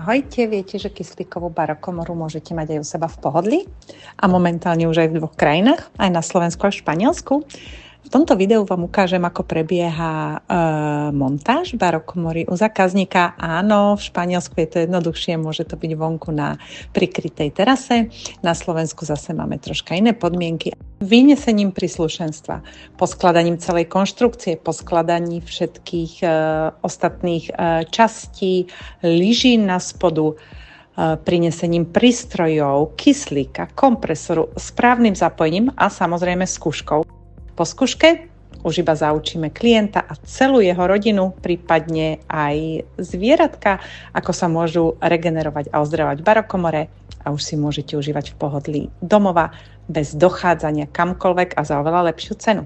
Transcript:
Ahojte, viete, že kyslíkovú barokomoru môžete mať aj u seba v pohodlí a momentálne už aj v 2 krajinách, aj na Slovensku a v Španielsku. V tomto videu vám ukážem, ako prebieha montáž barokomory u zákazníka. Áno, v Španielsku je to jednoduchšie, môže to byť vonku na prikrytej terase. Na Slovensku zase máme troška iné podmienky. Vynesením príslušenstva, poskladaním celej konštrukcie, poskladaním všetkých ostatných častí, lyžín na spodu, prinesením prístrojov, kyslíka, kompresoru, správnym zapojením a samozrejme skúškou. Po skúške už iba zaučíme klienta a celú jeho rodinu, prípadne aj zvieratka, ako sa môžu regenerovať a ozdravovať v barokomore a už si môžete užívať v pohodlí domova bez dochádzania kamkoľvek a za oveľa lepšiu cenu.